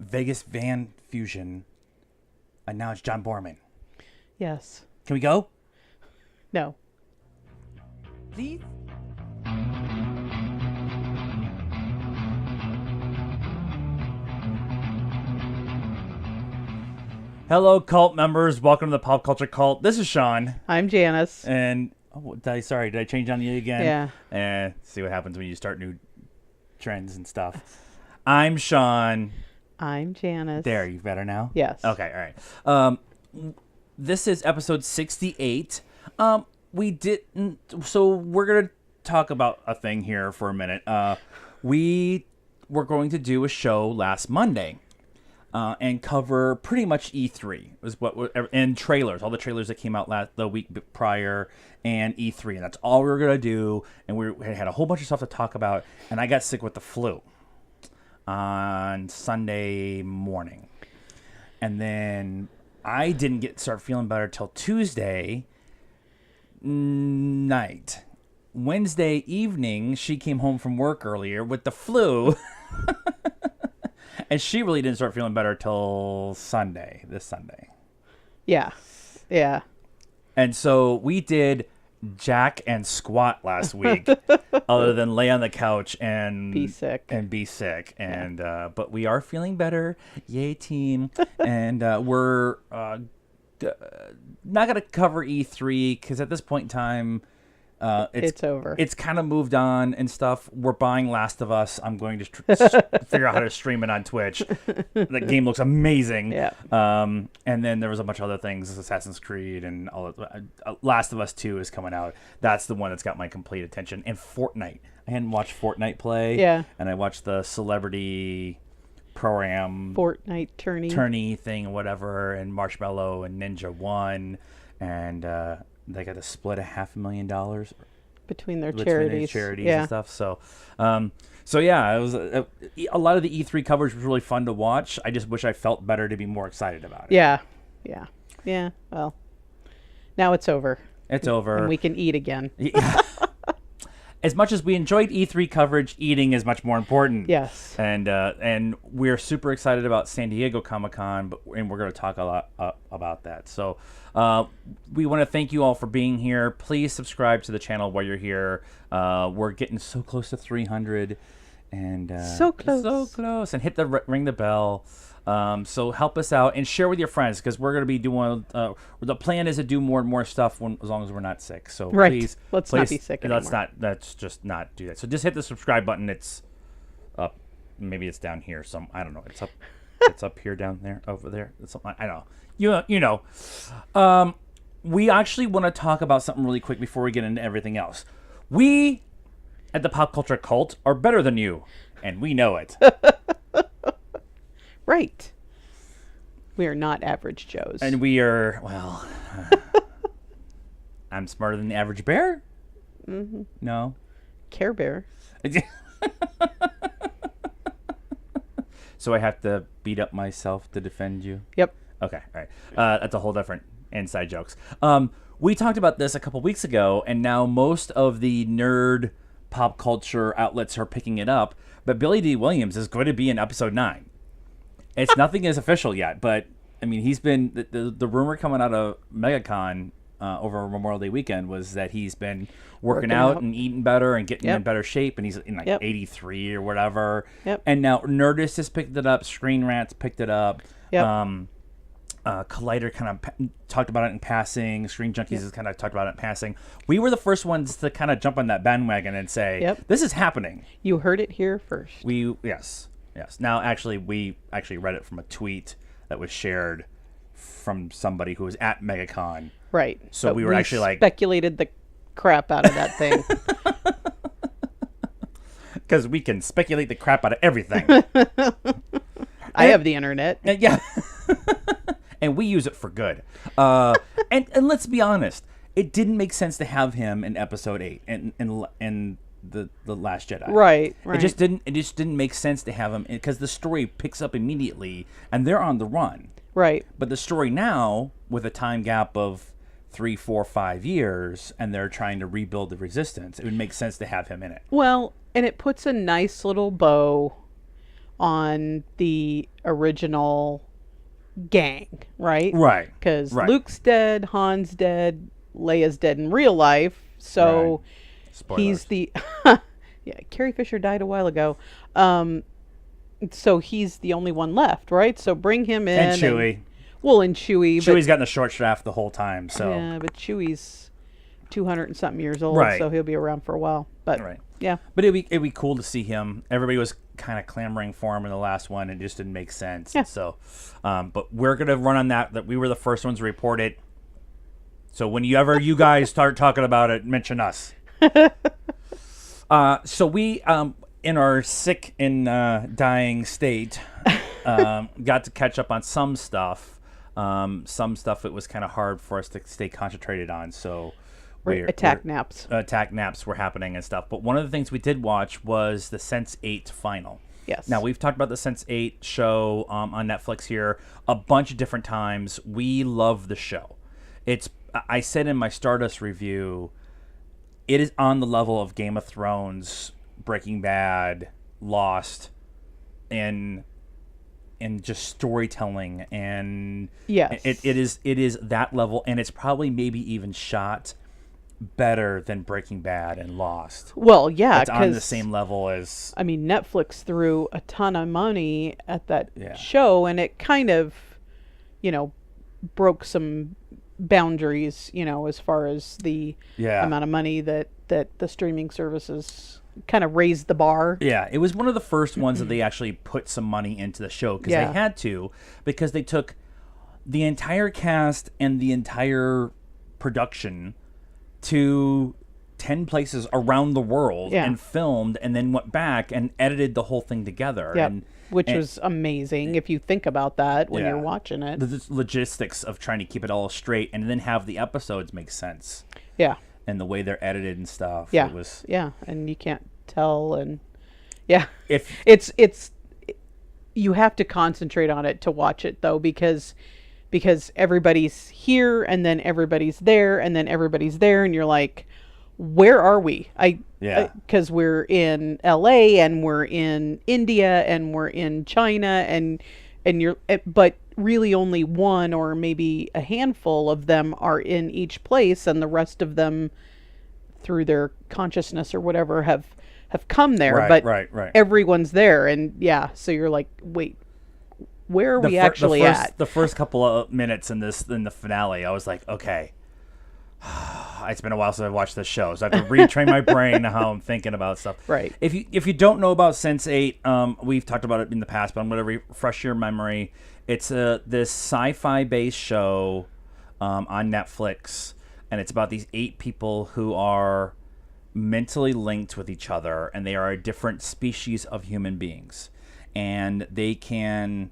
Vegas Van Fusion. And now it's John Borman. Yes. Can we go? No. Please? Hello, cult members. Welcome to the Pop Culture Cult. This is Sean. I'm Janice. And, did I change on you again? Yeah. See what happens when you start new trends and stuff. I'm Sean. I'm Janice. There, you better now? Yes. Okay, all right. This is episode 68. We didn't... So we're going to talk about a thing here for a minute. We were going to do a show last Monday. And cover pretty much E3 and trailers, all the trailers that came out the week prior, and E3, and that's all we were gonna do. And we had a whole bunch of stuff to talk about, and I got sick with the flu on Sunday morning, and then I didn't start feeling better till Tuesday night. Wednesday evening, she came home from work earlier with the flu. And she really didn't start feeling better till this Sunday. Yeah. Yeah. And so we did jack and squat last week, other than lay on the couch and be sick. And but we are feeling better. Yay, team. And we're not going to cover E3 because at this point in time, it's over. It's kind of moved on and stuff. We're buying Last of Us. I'm going to figure out how to stream it on Twitch. The game looks amazing. Yeah. And then there was a bunch of other things, Assassin's Creed and all of Last of Us 2 is coming out. That's the one that's got my complete attention. And Fortnite. I hadn't watched Fortnite play. Yeah. And I watched the celebrity program Fortnite tourney thing, whatever, and Marshmallow and Ninja won, and they got to split $500,000 between their charities yeah. and stuff. So, yeah, it was a lot of the E3 coverage was really fun to watch. I just wish I felt better to be more excited about it. Yeah. Well, now it's over. It's over, and we can eat again. Yeah. As much as we enjoyed E3 coverage, eating is much more important. Yes. And we're super excited about San Diego Comic-Con, and we're going to talk a lot about that. So we want to thank you all for being here. Please subscribe to the channel while you're here. We're getting so close to 300. And so close. And hit the ring the bell. So help us out and share with your friends, because we're going to be doing the plan is to do more and more stuff as long as we're not sick. So please let's not be sick anymore. Let's just not do that. So just hit the subscribe button. It's up. Maybe it's down here. I don't know. It's up. It's up here, down there, over there. It's something. I don't know. You know. We actually want to talk about something really quick before we get into everything else. We at the Pop Culture Cult are better than you, and we know it. Right. We are not average Joes. And we are, well, I'm smarter than the average bear? Mm-hmm. No. Care Bear. So I have to beat up myself to defend you? Yep. Okay, all right. That's a whole different inside jokes. We talked about this a couple weeks ago, and now most of the nerd pop culture outlets are picking it up, but Billy D. Williams is going to be in episode 9. It's nothing is official yet, but I mean, he's been the rumor coming out of MegaCon over Memorial Day weekend was that he's been working out and eating better and getting in better shape, and he's in 83 or whatever. Yep. And now Nerdist has picked it up, Screen Rants picked it up. Yep. Collider kind of talked about it in passing. Screen Junkies has kind of talked about it in passing. We were the first ones to kind of jump on that bandwagon and say, this is happening. You heard it here first. Yes. Now, we read it from a tweet that was shared from somebody who was at MegaCon. Right. So we were actually speculated the crap out of that thing. Because we can speculate the crap out of everything. I have the internet. Yeah. And we use it for good. And let's be honest, it didn't make sense to have him in episode 8 and the Last Jedi. Right. It just didn't make sense to have him, because the story picks up immediately and they're on the run. Right. But the story now, with a time gap of 3, 4, 5 years, and they're trying to rebuild the Resistance, it would make sense to have him in it. Well, and it puts a nice little bow on the original gang, right? Right. Because Right. Luke's dead, Han's dead, Leia's dead in real life. So Spoilers. he's the yeah. Carrie Fisher died a while ago. So he's the only one left, right? So bring him in. And Chewie. And Chewie. Chewie's gotten the short shaft the whole time, so. Yeah, but Chewie's 200 and something years old, Right. so he'll be around for a while. But Right. yeah. But it'd be cool to see him. Everybody was kind of clamoring for him in the last one, and it just didn't make sense. Yeah. And so, but we're gonna run on that we were the first ones to report it. So whenever you guys start talking about it, mention us. So we, in our sick and dying state, got to catch up on some stuff. Some stuff it was kind of hard for us to stay concentrated on. So Attack naps were happening and stuff. But one of the things we did watch was the Sense8 final. Yes. Now, we've talked about the Sense8 show on Netflix here a bunch of different times. We love the show. I said in my Stardust review, it is on the level of Game of Thrones, Breaking Bad, Lost, and just storytelling, and yes, it is that level, and it's probably maybe even shot better than Breaking Bad and Lost. Well, yeah, it's on the same level as. I mean, Netflix threw a ton of money at that show, and it kind of, broke some boundaries, as far as the amount of money that the streaming services kind of raised the bar. Yeah, it was one of the first ones that they actually put some money into the show because they had to, because they took the entire cast and the entire production to 10 places around the world and filmed, and then went back and edited the whole thing together. Yeah, which was amazing if you think about that when you're watching it. The logistics of trying to keep it all straight and then have the episodes make sense. Yeah. And the way they're edited and stuff. Yeah. It was, and you can't tell, and if it's you have to concentrate on it to watch it, though, because everybody's here and then everybody's there and then everybody's there, and you're like, where are we? Because we're in LA and we're in India and we're in China, and but really only one or maybe a handful of them are in each place, and the rest of them, through their consciousness or whatever, have come there. Right. Everyone's there, and so you're like, wait, where are we actually at? The first couple of minutes in the finale, I was like, okay, it's been a while since I've watched this show, so I have to retrain my brain how I'm thinking about stuff. Right. If you don't know about Sense8, we've talked about it in the past, but I'm going to refresh your memory. It's this sci-fi based show on Netflix, and it's about these 8 people who are mentally linked with each other, and they are a different species of human beings, and they can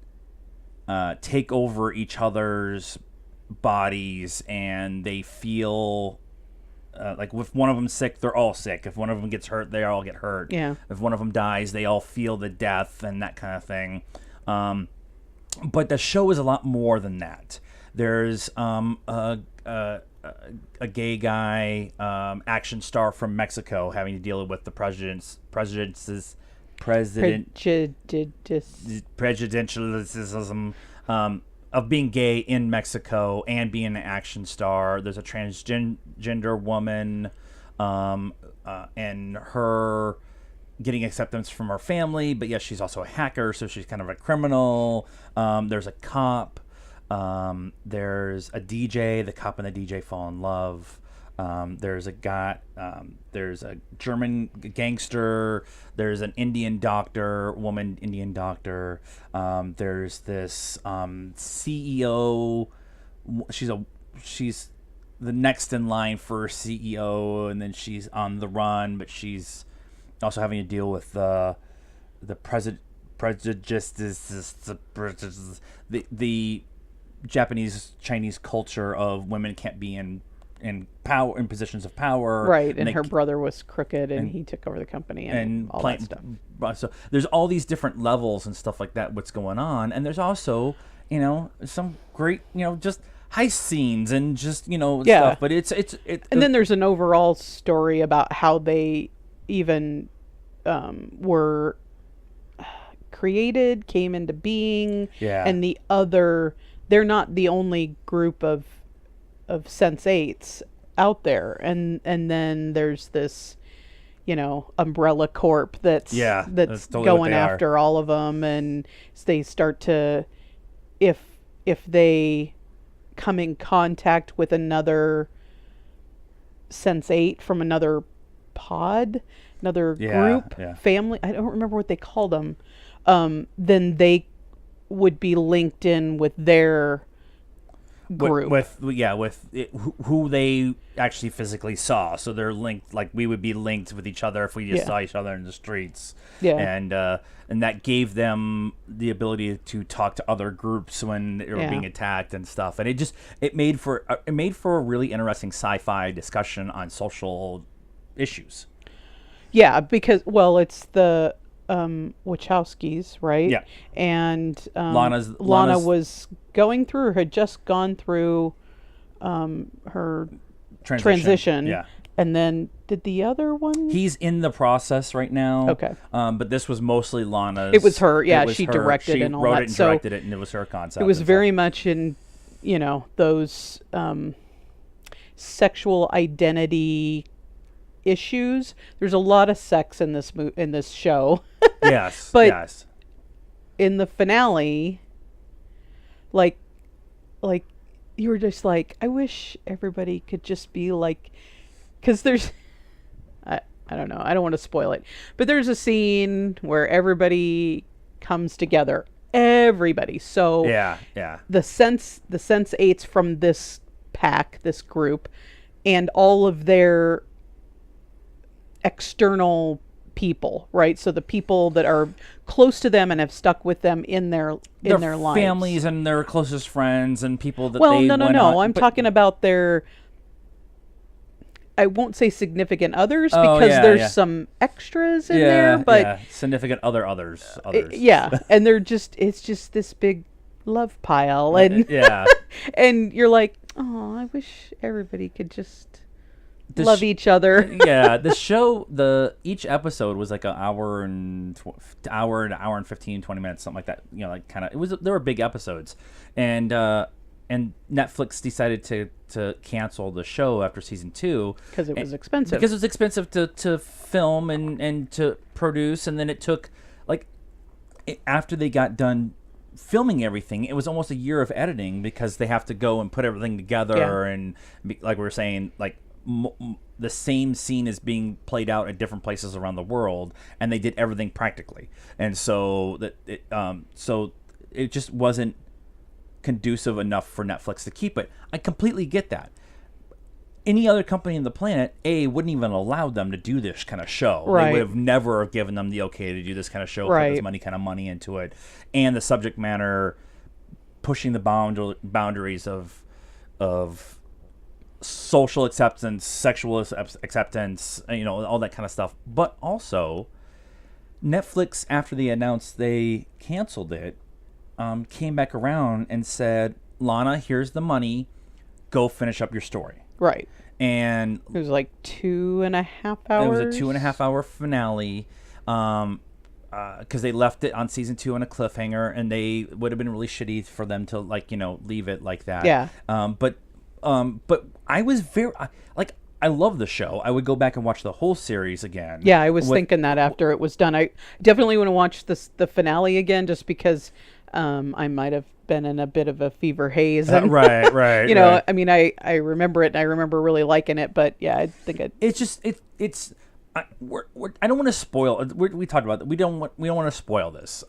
take over each other's bodies, and they feel like if one of them's sick, they're all sick. If one of them gets hurt, they all get hurt. Yeah. If one of them dies, they all feel the death and that kind of thing. But the show is a lot more than that. There's a gay guy, action star from Mexico, having to deal with the presidentialism of being gay in Mexico and being an action star. There's a transgender woman, and her getting acceptance from her family, but yes, she's also a hacker, so she's kind of a criminal. There's a cop. There's a DJ. The cop and the DJ fall in love. There's a guy. There's a German gangster. There's an Indian doctor, Indian doctor. There's this CEO. She's the next in line for CEO, and then she's on the run, but she's also having to deal with the Japanese Chinese culture of women can't be in power, in positions of power, right? And her brother was crooked, and he took over the company and all that stuff. So there's all these different levels and stuff like that. What's going on, and there's also some great just heist scenes and just stuff. But it's and then there's an overall story about how they even were created, came into being, Yeah. and the other, they're not the only group of sense8s out there, and then there's this, umbrella corp that's that's totally what going they are. after all of them, and they start to, if they come in contact with another sense8 from another pod, another group, family, I don't remember what they called them, then they would be linked in with their group, with who they actually physically saw. So they're linked, like we would be linked with each other if we just saw each other in the streets. And that gave them the ability to talk to other groups when they were being attacked and stuff. And it made for a really interesting sci-fi discussion on social issues. Yeah, because it's the Wachowskis, right? Yeah. And Lana's Lana was going through, or had just gone through her transition. Yeah. And then did the other one? He's in the process right now. Okay. But this was mostly Lana's. It was her. Yeah, she directed and all that. She wrote it and directed it, and it was her concept. It was very much in, those sexual identity issues. There's a lot of sex in this show. Yes. But yes. In the finale, like you were just like, I wish everybody could just be like, because there's, I don't know, I don't want to spoil it, but there's a scene where everybody comes together, everybody. So yeah. the sense8s from this pack, this group, and all of their external people, right? So the people that are close to them and have stuck with them in their lives, families and their closest friends and people that no. I'm talking about their, I won't say significant others, because there's some extras in there, but significant others. And it's just this big love pile, and and you're like, oh, I wish everybody could just love each other. The show, each episode was like an hour and 15, 20 minutes, something like that. Like kind of, there were big episodes, and Netflix decided to cancel the show after season 2 because it was expensive. Because it was expensive to film and to produce, and then it took after they got done filming everything, it was almost a year of editing because they have to go and put everything together, and like we were saying, like the same scene is being played out at different places around the world, and they did everything practically, and so it just wasn't conducive enough for Netflix to keep it. I completely get that. Any other company on the planet, wouldn't even allow them to do this kind of show. Right. They would have never given them the okay to do this kind of show, put this money into it, and the subject matter pushing the boundaries of social acceptance, sexual acceptance, all that kind of stuff. But also, Netflix, after they announced they canceled it, came back around and said, Lana, here's the money. Go finish up your story. Right. And it was like 2.5 hours. It was a 2.5 hour finale. Because they left it on season 2 on a cliffhanger, and they would have been really shitty for them to leave it like that. Yeah. But I was I love the show. I would go back and watch the whole series again. Yeah, I was thinking that after it was done. I definitely want to watch the finale again, just because I might have been in a bit of a fever haze. And, right. I mean, I remember it, and I remember really liking it, but yeah, I think it's I don't want to spoil. We talked about that. We don't want to spoil this.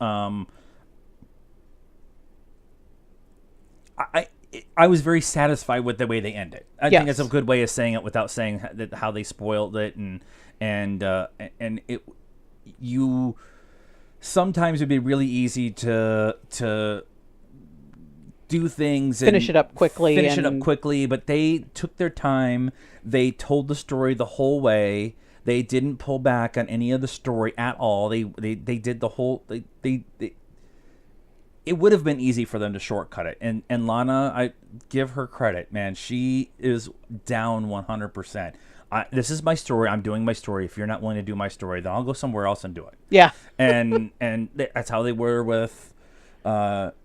I was very satisfied with the way they ended. I think that's a good way of saying it without saying how they spoiled it, and it. You sometimes it'd be really easy to do things and finish it up quickly, but they took their time. They told the story the whole way. They didn't pull back on any of the story at all. They did the whole. They it would have been easy for them to shortcut it. And Lana, I give her credit, man. She is down 100%. This is my story. I'm doing my story. If you're not willing to do my story, then I'll go somewhere else and do it. Yeah. And that's how they were with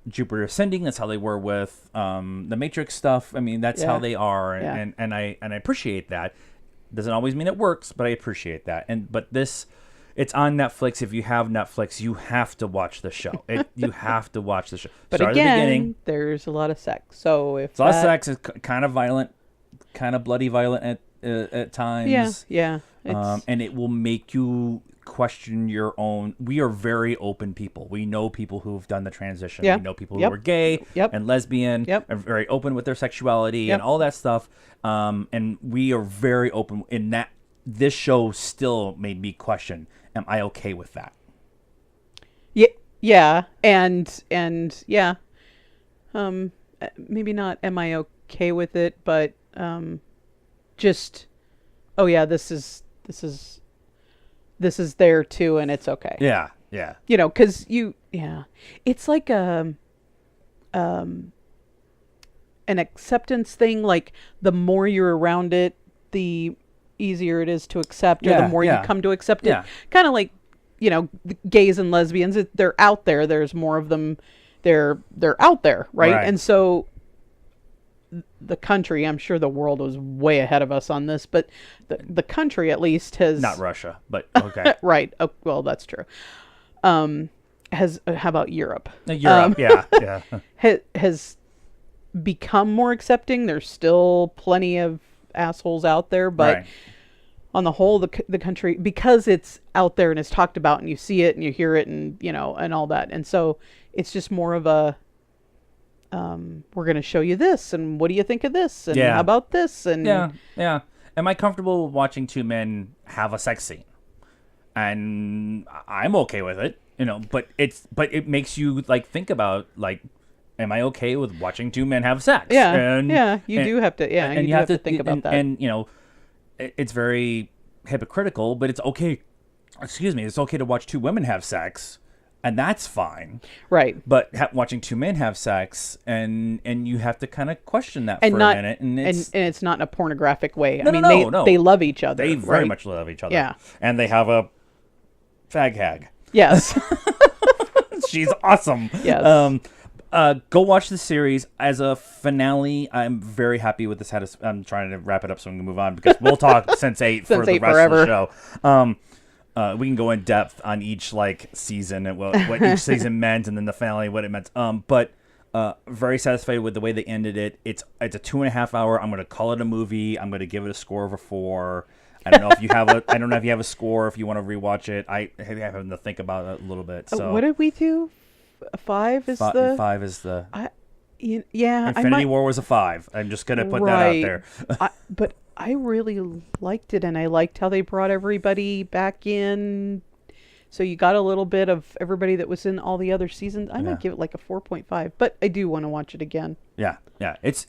Jupiter Ascending. That's how they were with the Matrix stuff. I mean, that's how they are, and I appreciate that. Doesn't always mean it works, but I appreciate that. But this, it's on Netflix. If you have Netflix, you have to watch the show. You have to watch the show. But Start again, at the beginning. there's a lot of sex. So if It's a lot of sex. It's kind of violent, kind of bloody violent at times. Yeah. And it will make you question your own. We are very open people. We know people who've done the transition. Yeah. We know people who are gay and lesbian, are very open with their sexuality and all that stuff. And we are very open in that. This show still made me question, am I okay with that? Yeah. And yeah. Maybe not am I okay with it, but just, oh yeah, this is there too, and it's okay. Yeah. You know, because it's like an acceptance thing. Like the more you're around it, the easier it is to accept, or the more you come to accept it. Kind of like, you know, gays and lesbians. They're out there. There's more of them. They're out there, right? And so the country, I'm sure the world was way ahead of us on this, but the country at least has, not Russia, but okay. Right. Oh, well, that's true. Has how about Europe? Europe, yeah. Has become more accepting. There's still plenty of assholes out there, but on the whole, the country, because it's out there and it's talked about and you see it and you hear it and, you know, and all that. And so it's just more of a, we're going to show you this, and what do you think of this, and how about this, and yeah. Am I comfortable watching two men have a sex scene? And I'm okay with it, you know. But it makes you like think about, like, am I okay with watching two men have sex? Yeah, you do have to. Yeah, and you have to think about that. And you know, it's very hypocritical, but it's okay. Excuse me, it's okay to watch two women have sex. And that's fine, right? But watching two men have sex, and you have to kind of question that and for not, a minute, and it's not in a pornographic way. No. They love each other. They very much love each other. Yeah, and they have a fag hag. Yes, she's awesome. Yes. Go watch the series as a finale. I'm very happy with this. I'm trying to wrap it up so we can move on, because we'll talk Sense8 for the rest forever. of the show. We can go in depth on each like season and what each season meant, and then the finale, what it meant. But very satisfied with the way they ended it. It's a 2.5 hour. I'm going to call it a movie. I'm going to give it a score of a 4. I don't know if you have a score. If you want to rewatch it, I have having to think about it a little bit. So what did we do? 5 is the 5 is the. Yeah, Infinity War was a 5. I'm just going to put that out there. But I really liked it, and I liked how they brought everybody back in. So you got a little bit of everybody that was in all the other seasons. I might give it like a 4.5, but I do want to watch it again. Yeah. It's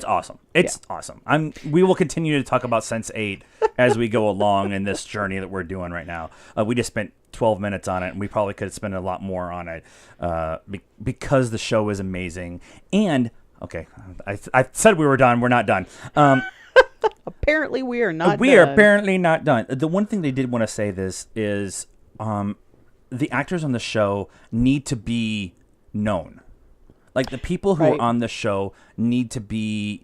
awesome. It's awesome. We will continue to talk about Sense8 as we go along in this journey that we're doing right now. We just spent 12 minutes on it, and we probably could have spent a lot more on it because the show is amazing. And okay, I said we were done. We're not done. Apparently, we are not. We are apparently not done. The one thing they did want to say this is the actors on the show need to be known. Like the people who are on the show need to be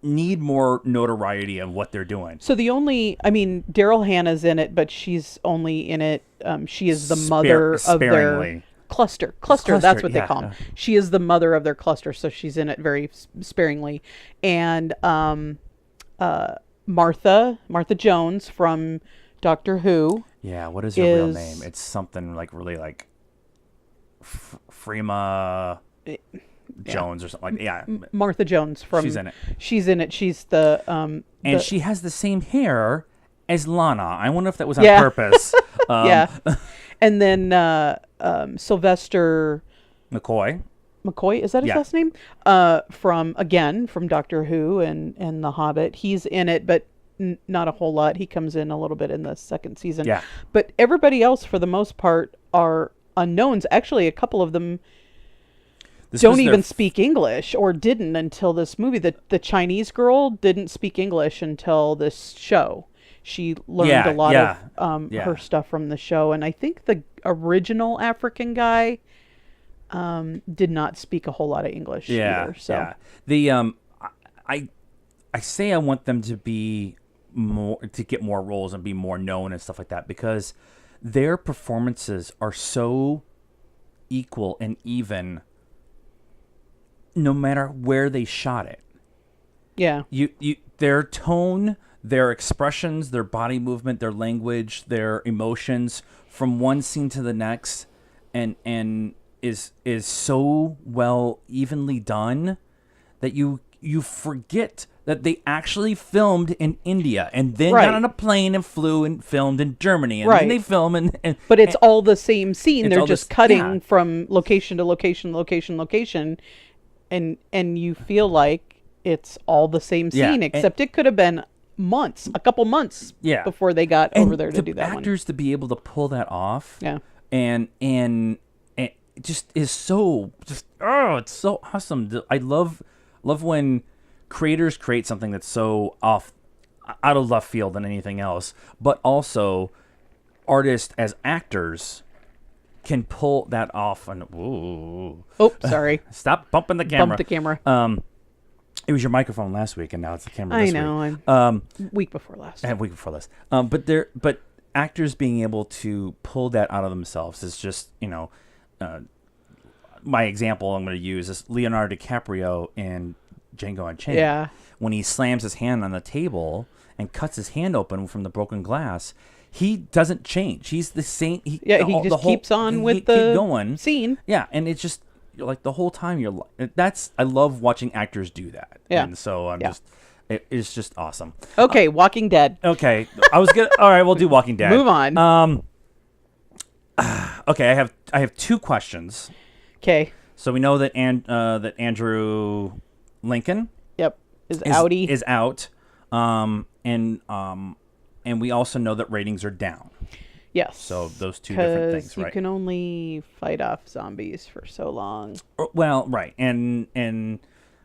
need more notoriety of what they're doing. So Daryl Hannah's in it, but she's only in it. She is the mother of their cluster. That's what they call them. She is the mother of their cluster, so she's in it very sparingly. And Martha Jones from Doctor Who. Yeah, what is her real name? It's something like really like Freema Jones or something like. Yeah, Martha Jones from. She's in it. She's the and she has the same hair as Lana. I wonder if that was on purpose. And then Sylvester McCoy, is that his last name? From Doctor Who and The Hobbit. He's in it, but not a whole lot. He comes in a little bit in the second season. Yeah. But everybody else, for the most part, are unknowns. Actually, a couple of them. This don't was their even speak English, or didn't until this movie. The Chinese girl didn't speak English until this show. She learned a lot of her stuff from the show, and I think the original African guy did not speak a whole lot of English either. So the I say I want them to be more, to get more roles and be more known and stuff like that, because their performances are so equal and even no matter where they shot it. Yeah. Their tone, their expressions, their body movement, their language, their emotions from one scene to the next and is so well evenly done that you forget that they actually filmed in India and then got on a plane and flew and filmed in Germany, and then they film and but it's all the same scene. They're just cutting from location to location, and you feel like it's all the same scene, except it could have been a couple months before they got over there to do that one. Actors to be able to pull that off, and it just is so it's so awesome. I love when creators create something that's so out of left field than anything else, but also artists as actors can pull that off. And sorry, stop bumping the camera. Bump the camera. It was your microphone last week, and now it's the camera this week. I know. Week before last. Week before last. But actors being able to pull that out of themselves is just, my example I'm going to use is Leonardo DiCaprio in Django Unchained. Yeah. When he slams his hand on the table and cuts his hand open from the broken glass, he doesn't change. He's the same. He just keeps on with the going. Scene. Yeah, and it's just like the whole time I love watching actors do that. Yeah. And so it's just awesome. Okay, Walking Dead. Okay. All right, we'll do Walking Dead. Move on. Okay, I have two questions. Okay. So we know that Andrew Lincoln is out. And we also know that ratings are down. Yes. So those two different things, right? You can only fight off zombies for so long. Well, right. And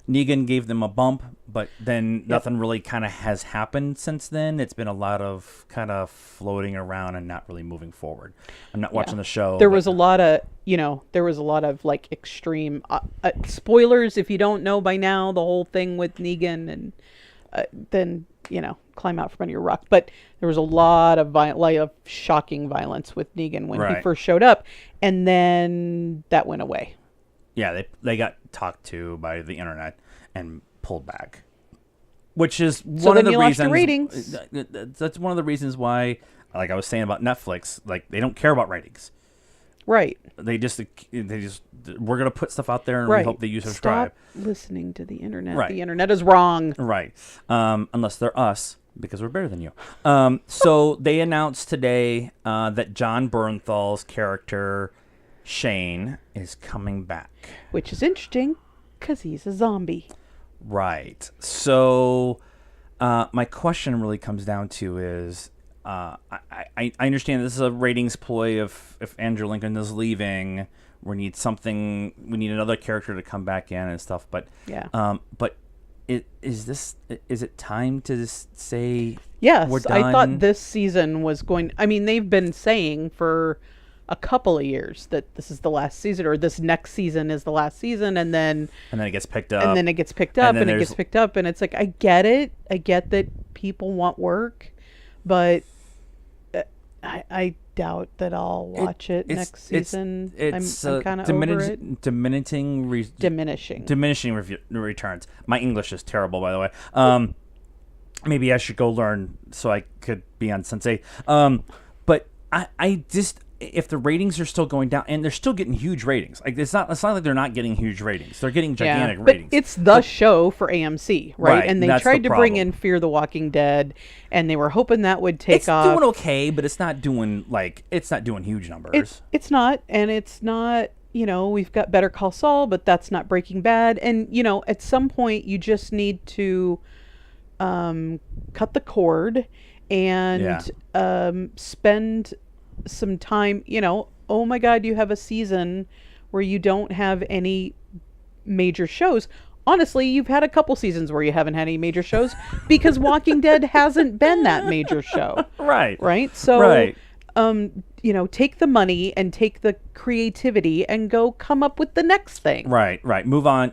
Negan gave them a bump, but then nothing really kind of has happened since then. It's been a lot of kind of floating around and not really moving forward. I'm not watching the show. There was a lot of like extreme spoilers if you don't know by now, the whole thing with Negan, and then climb out from under your rock. But there was a lot of shocking violence with Negan when he first showed up, and then that went away. Yeah, they got talked to by the internet and pulled back, which is one of the reasons. Ratings. That's one of the reasons why, like I was saying about Netflix, like they don't care about ratings. Right. They just we're gonna put stuff out there and we hope that you subscribe. Stop listening to the internet. Right. The internet is wrong. Right. Unless they're us, because we're better than you. So they announced today that John Bernthal's character Shane is coming back, which is interesting because he's a zombie. Right. So my question really comes down to is I understand this is a ratings ploy. If Andrew Lincoln is leaving, we need another character to come back in and stuff. But is it time to just say yes? We're done? I thought this season was going. I mean, they've been saying for a couple of years that this is the last season, or this next season is the last season, and then it gets picked up, and then it gets picked up, and it gets picked up, and it's like, I get it. I get that people want work, but I doubt that I'll watch it next season. I'm kind of over it. Diminishing returns. My English is terrible, by the way. Maybe I should go learn so I could be on Sensei. But I just, if the ratings are still going down, and they're still getting huge ratings, like it's not like they're not getting huge ratings. They're getting gigantic ratings. But it's the show for AMC, right? And they tried to bring in Fear the Walking Dead, and they were hoping that would take off. It's doing okay, but it's not doing huge numbers. It's not, and it's not. We've got Better Call Saul, but that's not Breaking Bad. And at some point, you just need to cut the cord and spend some time. Oh my God, you have a season where you don't have any major shows. Honestly, you've had a couple seasons where you haven't had any major shows because Walking Dead hasn't been that major show. Right. Right? So, Right. take the money and take the creativity and go come up with the next thing. Right. Move on.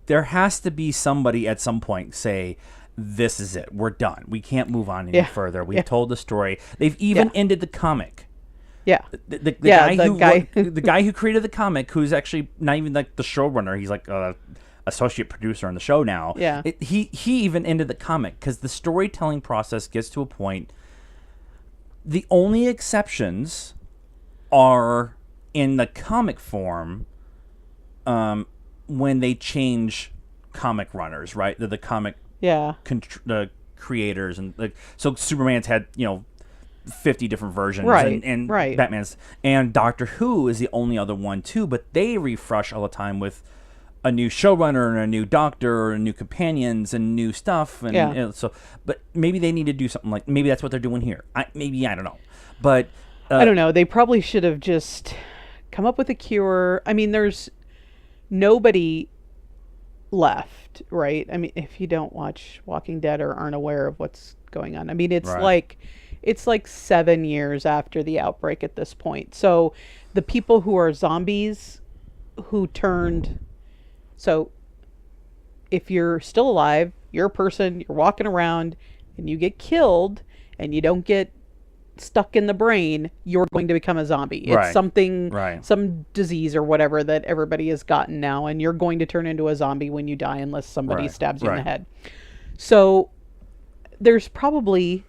There has to be somebody at some point say, this is it. We're done. We can't move on any further. We've told the story. They've even ended the comic. Yeah. The guy guy who created the comic, who's actually not even like the showrunner. He's like a associate producer on the show now. Yeah. He even ended the comic because the storytelling process gets to a point. The only exceptions are in the comic form when they change comic runners, right? The comic the creators. And so Superman's had, 50 different versions. And Batman's. And Doctor Who is the only other one, too. But they refresh all the time with a new showrunner and a new doctor and new companions and new stuff. And so, but maybe they need to do something like, maybe that's what they're doing here. I don't know. But I don't know. They probably should have just come up with a cure. I mean, there's nobody left, right? I mean, if you don't watch Walking Dead or aren't aware of what's going on, I mean, it's like 7 years after the outbreak at this point. So the people who are zombies who turned... So if you're still alive, you're a person, you're walking around, and you get killed, and you don't get stuck in the brain, you're going to become a zombie. It's something, some disease or whatever that everybody has gotten now, and you're going to turn into a zombie when you die unless somebody stabs you in the head. So there's probably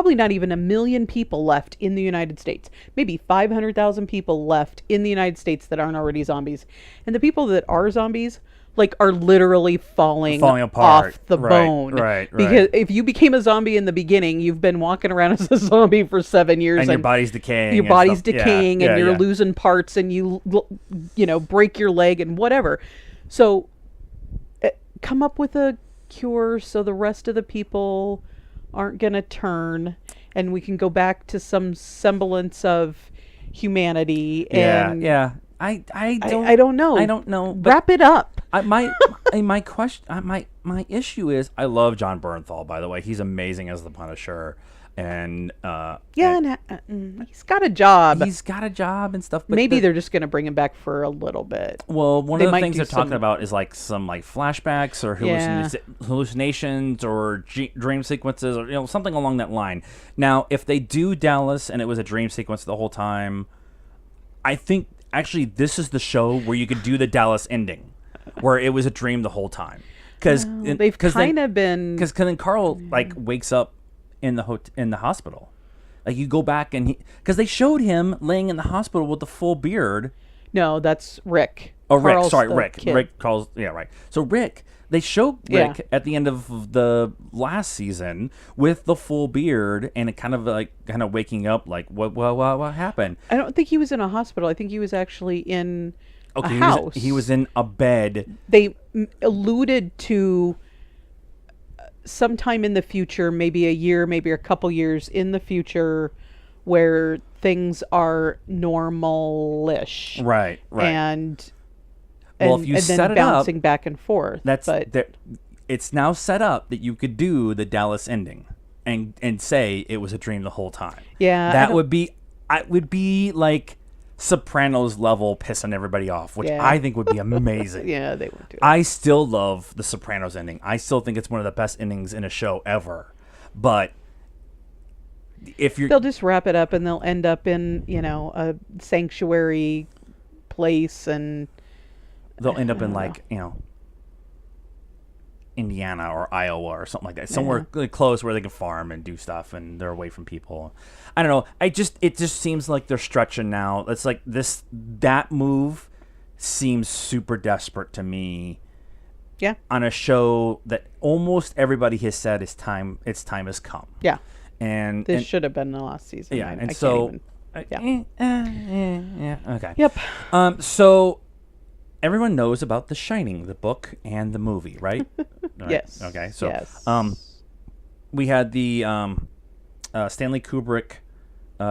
not even 1 million people left in the United States. Maybe 500,000 people left in the United States that aren't already zombies. And the people that are zombies, are literally falling apart off the bone. Because if you became a zombie in the beginning, you've been walking around as a zombie for 7 years. And your body's decaying. Your body's decaying and you're losing parts and you break your leg and whatever. So come up with a cure so the rest of the people aren't going to turn and we can go back to some semblance of humanity. I don't know. I don't know. Wrap it up. My issue is I love John Bernthal, by the way. He's amazing as the Punisher. And he's got a job. He's got a job and stuff. But maybe they're just going to bring him back for a little bit. Well, one of the things they're talking about is some flashbacks or hallucinations or dream sequences or something along that line. Now, if they do Dallas and it was a dream sequence the whole time, I think actually this is the show where you could do the Dallas ending, where it was a dream the whole time. Because they've kind of been. Because then Carl wakes up in the hospital. You go back and because they showed him laying in the hospital with the full beard. No, that's Rick. Oh, Carl's Rick. Sorry, Rick. Kid. Rick calls. Yeah, right. So Rick, they showed Rick at the end of the last season with the full beard and it kind of waking up what happened? I don't think he was in a hospital. I think he was actually in a house. He was in a bed. They alluded to sometime in the future, maybe a year, maybe a couple years in the future, where things are normal-ish. Right. And if you set then it bouncing up, back and forth. It's now set up that you could do the Dallas ending and say it was a dream the whole time. Yeah. That would be like Sopranos level pissing everybody off, which I think would be amazing. Yeah, they would do it. I still love the Sopranos ending. I still think it's one of the best endings in a show ever. But they'll just wrap it up and they'll end up in, a sanctuary place and they'll end up in Indiana or Iowa or something like that. Somewhere really close where they can farm and do stuff and they're away from people. I don't know. It just seems like they're stretching now. It's like that move seems super desperate to me. Yeah. On a show that almost everybody has said its time has come. Yeah. And this should have been the last season. Yeah. Okay. Yep. So everyone knows about The Shining, the book and the movie, right? Right. Yes. Okay. So, yes. we had the Stanley Kubrick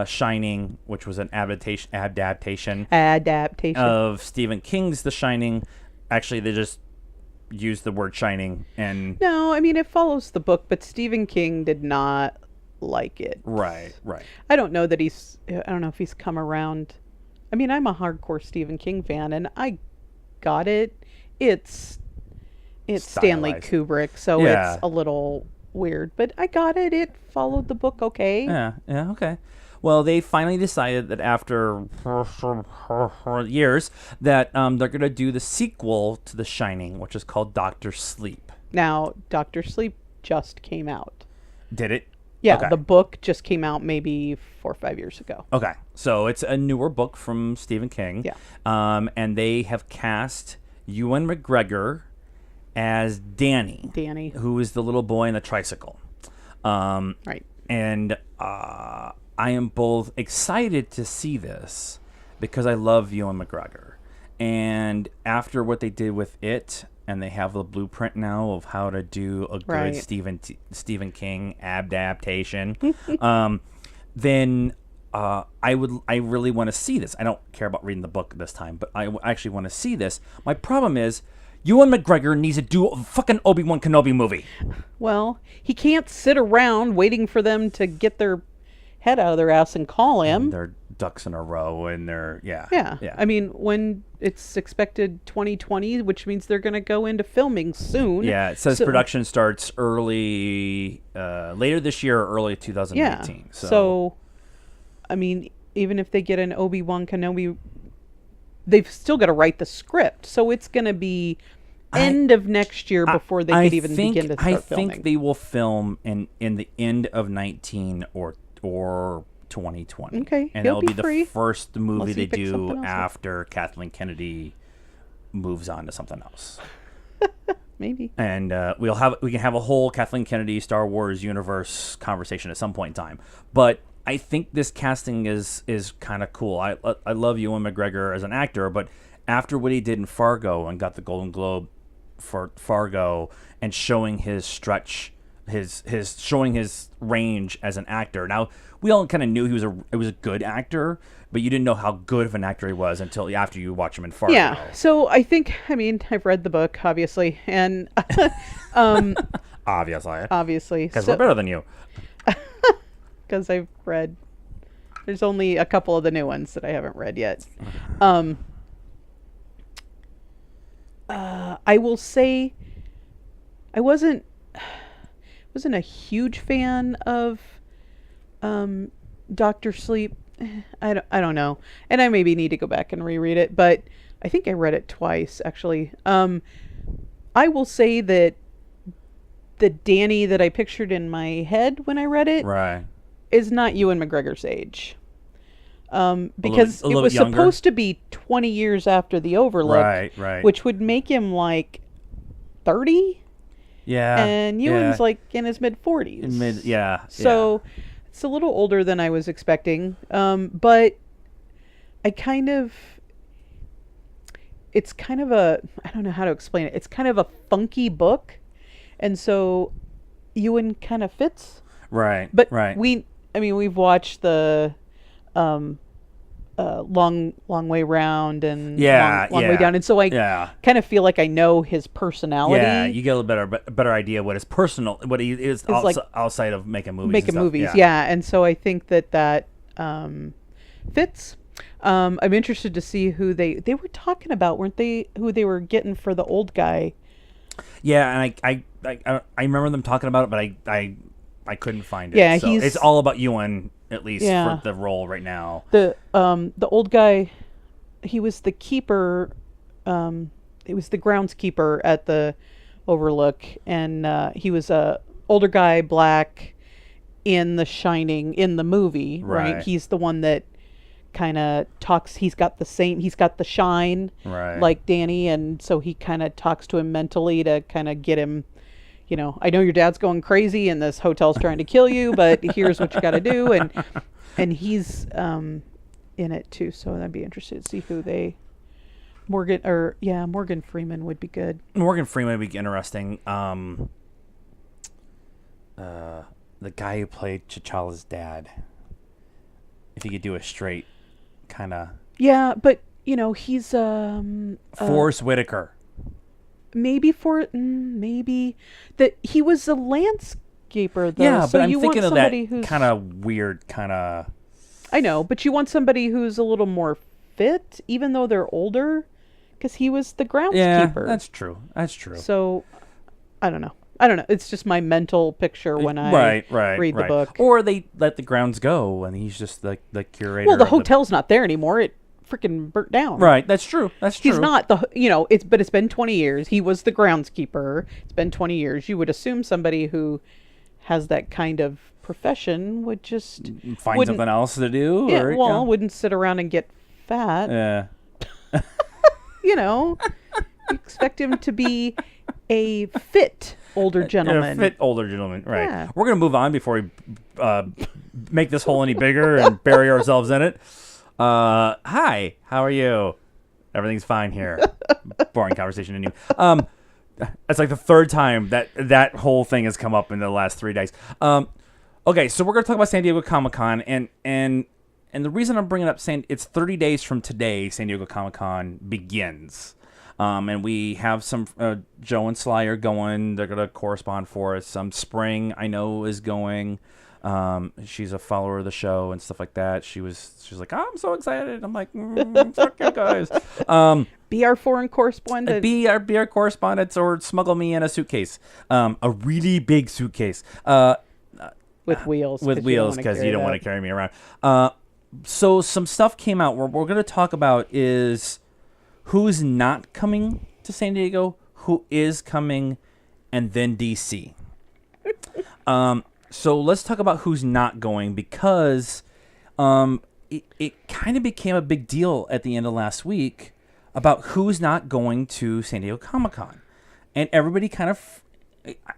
Shining, which was an adaptation Adaptation. of Stephen King's The Shining. Actually, they just used the word Shining and No, I mean it follows the book, but Stephen King did not like it. right. I don't know that I don't know if he's come around. I mean, I'm a hardcore Stephen King fan, and I got it. It's Stanley Stylized. Kubrick, so Yeah. it's a little weird, but I got it. It followed the book okay. Yeah, okay. Well, they finally decided that after years that they're going to do the sequel to The Shining, which is called Doctor Sleep. Now, Doctor Sleep just came out. Did it? Yeah, Okay. the book just came out maybe 4 or 5 years ago. Okay, so it's a newer book from Stephen King. Yeah. And they have cast Ewan McGregor as Danny, who is the little boy in the tricycle. Right. And I am both excited to see this because I love Ewan McGregor. And after what they did with it, and they have the blueprint now of how to do a good Right. Stephen King adaptation, then I really want to see this. I don't care about reading the book this time, but I actually want to see this. My problem is, Ewan McGregor needs to do a fucking Obi-Wan Kenobi movie. Well, he can't sit around waiting for them to get their head out of their ass and call him. They're ducks in a row, and they're Yeah. I mean, when it's expected 2020, which means they're going to go into filming soon. Yeah, it says production starts early, later this year or early 2018. Yeah. So, I mean, even if they get an Obi-Wan Kenobi, they've still got to write the script. So it's going to be end of next year before they could even begin to start filming. I think they will film in the end of 19 or 2020. Okay, and he'll that'll be be free. the first movie Unless he they picks something do else up. after Kathleen Kennedy moves on to something else. Maybe. And we can have a whole Kathleen Kennedy Star Wars universe conversation at some point in time. But I think this casting is kind of cool. I love Ewan McGregor as an actor, but after what he did in Fargo and got the Golden Globe for Fargo and showing his stretch, showing his range as an actor. Now we all kind of knew he was a good actor, but you didn't know how good of an actor he was until after you watch him in Fargo. Yeah. So I mean, I've read the book, obviously, and Obviously, because So- we're better than you. because I've read. There's only a couple of the new ones that I haven't read yet. I will say, I wasn't a huge fan of Doctor Sleep. I don't know, and I maybe need to go back and reread it, but I think I read it twice actually. I will say that the Danny that I pictured in my head when I read it Right. is not Ewan McGregor's age. Because a little it was bit younger? supposed to be 20 years after the Overlook, Right. which would make him like 30, Yeah. and Ewan's like in his mid 40s. Yeah. So it's a little older than I was expecting. But it's kind of I don't know how to explain it. It's kind of a funky book, and so Ewan kind of fits. Right. But right. we've watched the long way round and long way down, and so I kind of feel like I know his personality. Yeah, you get a better idea what he is outside of making movies. Yeah, and so I think that fits. I'm interested to see who they were talking about, weren't they? Who they were getting for the old guy? Yeah, and I remember them talking about it, but I couldn't find it. Yeah, so it's all about Ewan, at least for the role right now. The old guy, he was the keeper. He was the groundskeeper at the Overlook, and he was a older guy, black, in The Shining in the movie. Right? He's the one that kind of talks. He's got the shine, like Danny, and so he kind of talks to him mentally to kind of get him. You know, I know your dad's going crazy and this hotel's trying to kill you, but here's what you got to do. And he's in it too. So I'd be interested to see who Morgan Freeman would be good. Morgan Freeman would be interesting. The guy who played T'Challa's dad. if he could do a straight kind of. Yeah, but he's Forrest Whitaker. Maybe that he was a landscaper though. Yeah, so but I'm you thinking want of that somebody who's kind of weird kind of. I know, but you want somebody who's a little more fit, even though they're older, because he was the groundskeeper. Yeah, that's true. So, I don't know. It's just my mental picture when I read the book. Or they let the grounds go, and he's just like the curator. Well, the hotel's not there anymore. It freaking burnt down. Right. That's true. He's not it's been 20 years. He was the groundskeeper. It's been 20 years. You would assume somebody who has that kind of profession would just find something else to do. Yeah, wouldn't sit around and get fat. Yeah. You expect him to be a fit older gentleman. Fit older gentleman, right. Yeah. We're going to move on before we make this hole any bigger and bury ourselves in it. Hi, how are you? Everything's fine here. Boring conversation to you. It's like the third time that whole thing has come up in the last 3 days. Okay, so we're going to talk about San Diego Comic-Con, and the reason I'm bringing up it's 30 days from today San Diego Comic-Con begins. And we have some Joe and Sly are going. They're going to correspond for us. Spring, I know, is going. She's a follower of the show and stuff like that. She's like, oh, I'm so excited. I'm like, it's okay, guys. Be our foreign correspondent. Be our correspondents, or smuggle me in a suitcase. A really big suitcase. With wheels. Because you don't want to carry me around. So some stuff came out. What we're going to talk about is who's not coming to San Diego, who is coming, and then DC. So let's talk about who's not going, because it kind of became a big deal at the end of last week about who's not going to San Diego Comic-Con. And everybody kind of,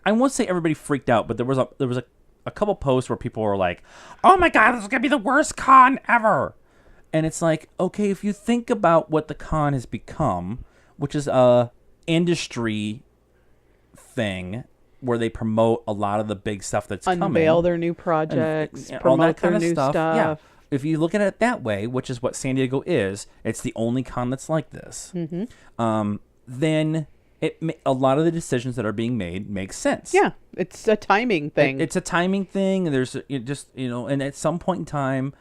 I won't say everybody freaked out, but there was a couple posts where people were like, oh my God, this is going to be the worst con ever. And it's like, okay, if you think about what the con has become, which is a industry thing where they promote a lot of the big stuff that's coming. Unveil their new projects, and promote all that kind their of new stuff. Yeah. If you look at it that way, which is what San Diego is, it's the only con that's like this. Mm-hmm. Then a lot of the decisions that are being made make sense. Yeah, it's a timing thing. It's a timing thing. And there's and at some point in time,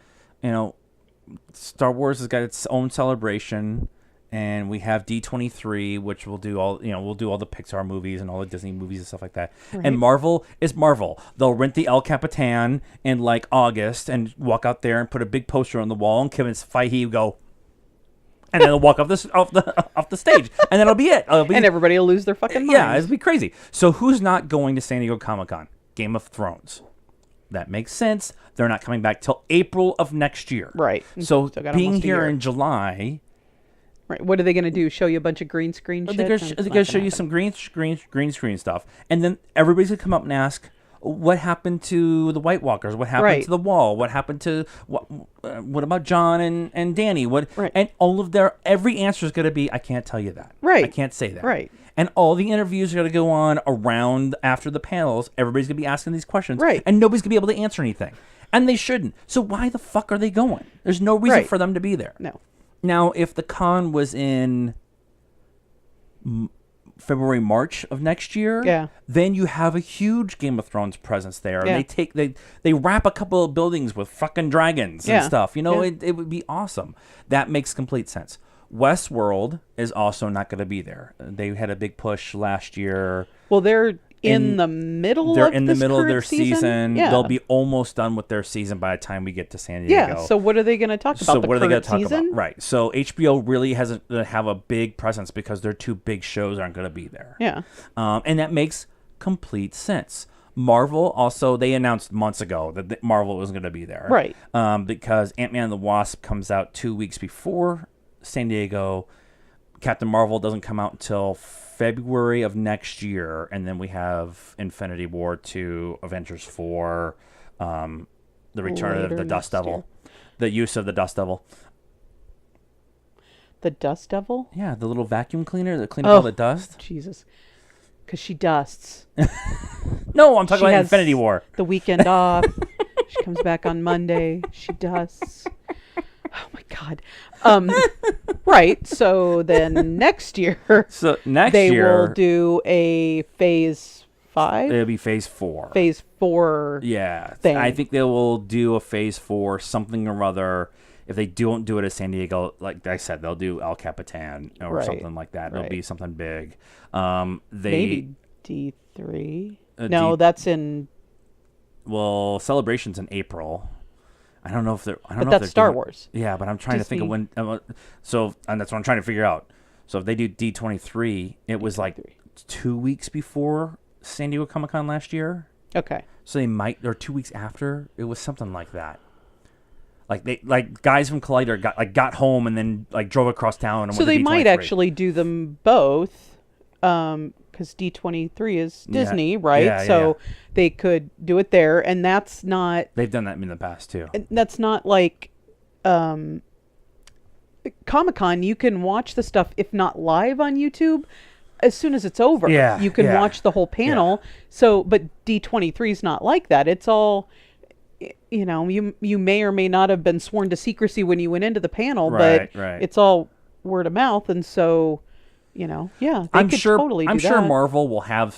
Star Wars has got its own celebration, and we have D23, which will do all the Pixar movies and all the Disney movies and stuff like that. Right. And Marvel is Marvel. They'll rent the El Capitan in like August and walk out there and put a big poster on the wall, and Kevin Feige will go, and then they'll walk off the stage, and that'll be it. And everybody will lose their fucking minds. Yeah, it'll be crazy. So who's not going to San Diego Comic-Con? Game of Thrones. That makes sense. They're not coming back till April of next year. Right. So being here in July. Right. What are they going to do? Show you a bunch of green screen shit? They're going to show you some green screen stuff. And then everybody's going to come up and ask, what happened to the White Walkers? What happened to the Wall? What happened to... What about John and Danny? And all of every answer is going to be, I can't tell you that. Right. I can't say that. Right. And all the interviews are going to go on around after the panels. Everybody's going to be asking these questions. Right. And nobody's going to be able to answer anything. And they shouldn't. So why the fuck are they going? There's no reason for them to be there. No. Now, if the con was in February, March of next year, then you have a huge Game of Thrones presence there. Yeah. And they wrap a couple of buildings with fucking dragons and stuff. It would be awesome. That makes complete sense. Westworld is also not going to be there. They had a big push last year. Well, they're in the middle of their season. Yeah. They'll be almost done with their season by the time we get to San Diego. Yeah, so what are they going to talk about? So what are they going to talk about? Right. So HBO really hasn't have a big presence because their two big shows aren't going to be there. Yeah. And that makes complete sense. Marvel also, they announced months ago that Marvel wasn't going to be there. Right. Because Ant-Man and the Wasp comes out 2 weeks before San Diego. Captain Marvel doesn't come out until February of next year, and then we have Infinity War 2, Avengers 4, the return of the Dust Devil, the use of the Dust Devil. The Dust Devil? Yeah, the little vacuum cleaner that cleans all the dust. Jesus. Because she dusts. No, I'm talking about Infinity War. The weekend off. She comes back on Monday. She does. Oh my God. Right. So then next year, So next they year will do a phase 5. it'll be phase 4. Phase 4. Yeah, thing. I think they will do a phase 4, something or other. If they don't do it at San Diego, like I said, they'll do El Capitan or Right, something like that. It'll right. be something big. Maybe D3. Uh, No, D- that's in. Well, Celebration's in April. I don't know if they're. I don't But know that's if they're Star doing- Wars. Yeah, but I'm trying to think of Disney. when. And that's what I'm trying to figure out. So if they do D23, it was like 2 weeks before San Diego Comic Con last year. Okay. So they might, or 2 weeks after. It was something like that. Like guys from Collider got home and then drove across town. And So went to they might D23. actually do them both, because D23 is Disney, right? Yeah, so they could do it there, and that's not They've done that in the past too. like Comic-Con. You can watch the stuff, if not live on YouTube, as soon as it's over. Yeah, You can yeah. watch the whole panel. So, but D23 is not like that. It's all, you may or may not have been sworn to secrecy when you went into the panel, Right, but right. it's all word of mouth, and so, yeah, they I'm could sure. totally do I'm sure that. Marvel will have,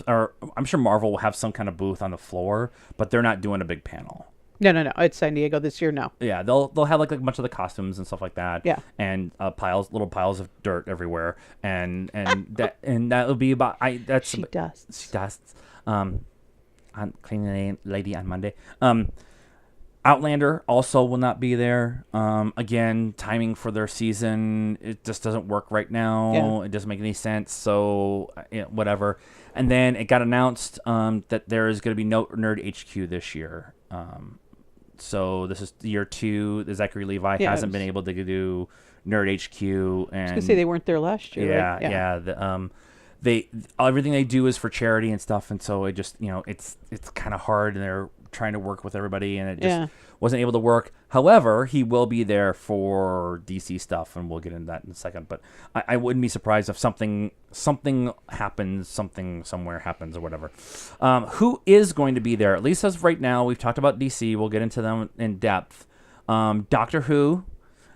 some kind of booth on the floor, but they're not doing a big panel. No. It's San Diego this year. No. Yeah, they'll have like a bunch of the costumes and stuff like that. Yeah. And little piles of dirt everywhere, and that will be about. She does. She does. On cleaning lady on Monday. Outlander also will not be there. Again, timing for their season, it just doesn't work right now. Yeah. It doesn't make any sense. So whatever. And then it got announced that there is going to be no Nerd HQ this year. So this is year 2. The Zachary Levi hasn't been able to do Nerd HQ. And I was gonna say they weren't there last year. yeah, right? yeah. They everything they do is for charity and stuff, and so it just it's kind of hard, and they're trying to work with everybody, and it just wasn't able to work. However, he will be there for DC stuff, and we'll get into that in a second. But I wouldn't be surprised if something happens, something somewhere happens, or whatever. Who is going to be there? At least as of right now, we've talked about DC. We'll get into them in depth. Doctor Who.